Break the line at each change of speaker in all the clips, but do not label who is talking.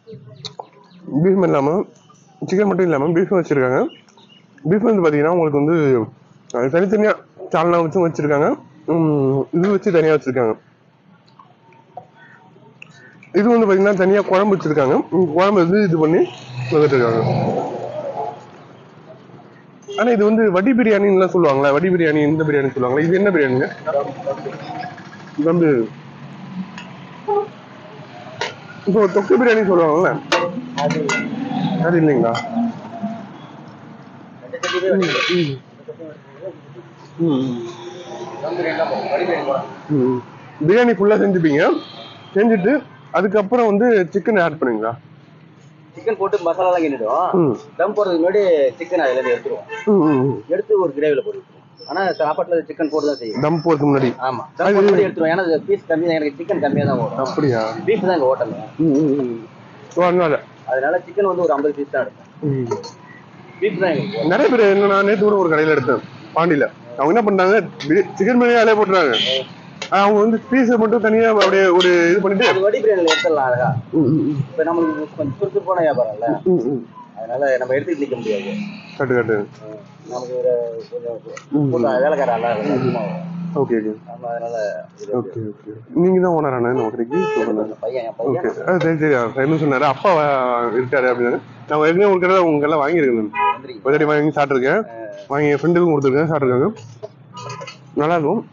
Beef இல்லாமல் chicken மட்டும் இல்லாமல் பீஃபும் வச்சுருக்காங்க. பீஃப் வந்து பார்த்தீங்கன்னா உங்களுக்கு வந்து தனித்தனியாக சால்னா வச்சும் வச்சுருக்காங்க. இது வச்சு தனியாக வச்சுருக்காங்க. இது வந்து பார்த்தீங்கன்னா தனியாக குழம்பு வச்சுருக்காங்க. குழம்பு வந்து இது பண்ணி வந்துட்டுருக்காங்க. ஆனால் இது வந்து வடி பிரியாணின்னுலாம் சொல்லுவாங்களா? வடி பிரியாணி இந்த பிரியாணி சொல்லுவாங்களா? இது என்ன பிரியாணிங்க? இது வந்து இப்போ தொக்கு பிரியாணி சொல்லுவாங்கல்ல, அது இல்லைங்களா? பிரியாணி ஃபுல்லா செஞ்சுப்பீங்க, செஞ்சுட்டு அதுக்கப்புறம் வந்து சிக்கன் ஆட் பண்ணுவீங்களா?
சிக்கன் போட்டு மசாலாலாம் கிண்டிடுவோம். தம் போடுறதுக்கு முன்னாடி சிக்கன் அதில் எடுத்துருவோம். எடுத்து ஒரு கிரேவியில் போட்டு. ஆனா சாப்பாட்டுல சிக்கன் போட்டு தான் செய்யும்.
தம் போடுறதுக்கு முன்னாடி.
ஆமா, தம் போட்டு முன்னாடி எடுத்துருவோம். ஏன்னா பீஸ் கம்மி தான், எனக்கு சிக்கன் கம்மியாக தான் வரும்.
அப்படியா?
பீஃப் தான் எங்கள் ஹோட்டல். அதனால சிக்கன் வந்து ஒரு 50 பீஸ் தான் எடுப்போம். பீஃப் தான் எங்களுக்கு.
நிறைய பேர் என்ன, நேற்று கூட ஒரு கடையில் எடுத்தேன் பாண்டியில. அவங்க என்ன பண்ணாங்க, சிக்கன் பிரியாணி போட்டுறாங்க. அவங்க வந்து பீஸை மட்டும் தனியா அப்படியே ஒரு இது பண்ணிட்டு
வடி பிரியாணியில் எடுத்துடலாம் அழகா. இப்போ நம்மளுக்கு கொஞ்சம் சுறுசுறுப்பான வியாபாரம் இல்லை, அதனால நம்ம எடுத்துட்டு நிற்க முடியாது.
கட்டு கட்டு
நமக்கு ஒரு கொஞ்சம் வேலைக்கார
ஓகே ஓகே.
அதனால
ஓகே ஓகே. நீங்க தான் ஓனரான நோக்கரிக்கு? ஓகே. சரி சரி. என்ன சொன்னாரு, அப்பா இருக்காரு அப்படின்னு. நான் ஏற்கனவே ஒரு கடை உங்க எல்லாம் வாங்கியிருக்கேன். ஒரு வாங்கி சாப்பிட்டுருக்கேன், வாங்கி என் ஃப்ரெண்டுக்கும் கொடுத்துருக்கேன், சாப்பிட்டுருக்காங்க. நல்லா இருக்கும்.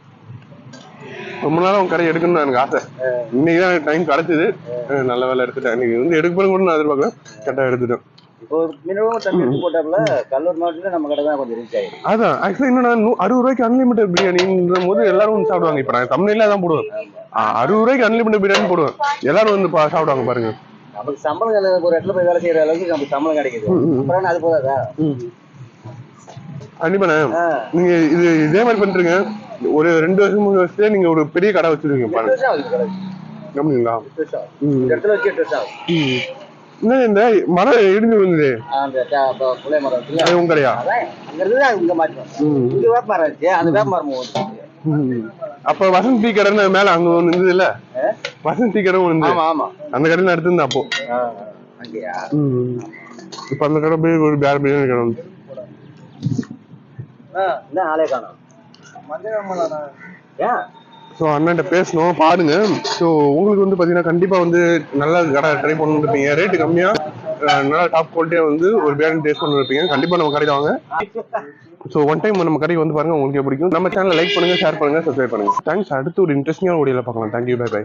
ரொம்ப நாள் உங்க கடை எடுக்கணும்னு எனக்கு ஆசை. இன்னைக்கு தான் டைம் கிடைச்சது. நல்ல வேலை எடுத்துட்டேன். இன்னைக்கு வந்து எடுக்கணும் கூட நான் எதிர்பார்க்கல, கரெக்டாக எடுத்துட்டேன்.
இப்போ மினிமம் தண்ணி போட்டாப்புல கல்லூர் மாவட்டத்துல நம்ம கடை தான் கொஞ்சம் ரீச் ஆயிடும்.
அதான் ஆக்சுவலி என்னன்னா 60 ரூபாய்க்கு அன்லிமிட்டட் பிரியாணின்ற போது எல்லாரும் வந்து சாப்பிடுவாங்க. இப்ப நான் தமிழ்ல தான் போடுவேன். 60 ரூபாய்க்கு அன்லிமிட்டட் பிரியாணி போடுவேன், எல்லாரும் வந்து சாப்பிடுவாங்க பாருங்க.
நமக்கு சம்பளம் ஒரு இடத்துல போய் வேலை செய்யற அளவுக்கு நமக்கு சம்பளம் கிடைக்குது. அப்புறம் அது போதாதா?
கண்டிப்பா. நீங்க இது இதே மாதிரி பண்றீங்க, ஒரு 2 வருஷம் 3 வருஷத்துல நீங்க ஒரு பெரிய கடை வச்சிருக்கீங்க பாருங்க. அப்படிங்களா?
இடத்துல வச்சு 8 வருஷம்.
இந்த மரம் இடிஞ்சு விழுந்தது,
புளிய மரம்
அது உங்க கடையா?
அங்க இருந்து இங்க மாட்டோம். இங்க வேப்ப மரம் இருந்துச்சு, அந்த வேப்ப மரம்.
அப்ப வசந்த் டீ கடைன்னு மேல அங்க ஒண்ணு இருந்தது இல்ல, வசந்த் டீ கடை ஒண்ணு. அந்த கடையில எடுத்திருந்தேன் அப்போ. இப்ப அந்த கடை போய் ஒரு பேர் பிரியாணி கடை வந்து
ஆளே காணும்.
ஸோ அண்ணன்ட்ட பேசணும் பாருங்க. ஸோ உங்களுக்கு வந்து பார்த்தீங்கன்னா கண்டிப்பாக வந்து நல்லா கடை ட்ரை பண்ணணும்னு இருப்பீங்க, ரேட்டு கம்மியாக நல்லா டாப் குவாலிட்டியாக வந்து ஒரு பிரியாணி டேஸ்ட் பண்ணி இருப்பீங்க, கண்டிப்பாக நம்ம கடையில் வாங்க. ஸோ ஒன் டைம் நம்ம கடைக்கு வந்து பாருங்க, உங்களுக்கு பிடிக்கும். நம்ம சேனலை லைக் பண்ணுங்க, ஷேர் பண்ணுங்க, சப்ஸ்கிரைப் பண்ணுங்க. தேங்க்ஸ். அடுத்து ஒரு இன்ட்ரெஸ்டிங்கான வீடியோவில் பார்க்கலாம். Thank you, bye by.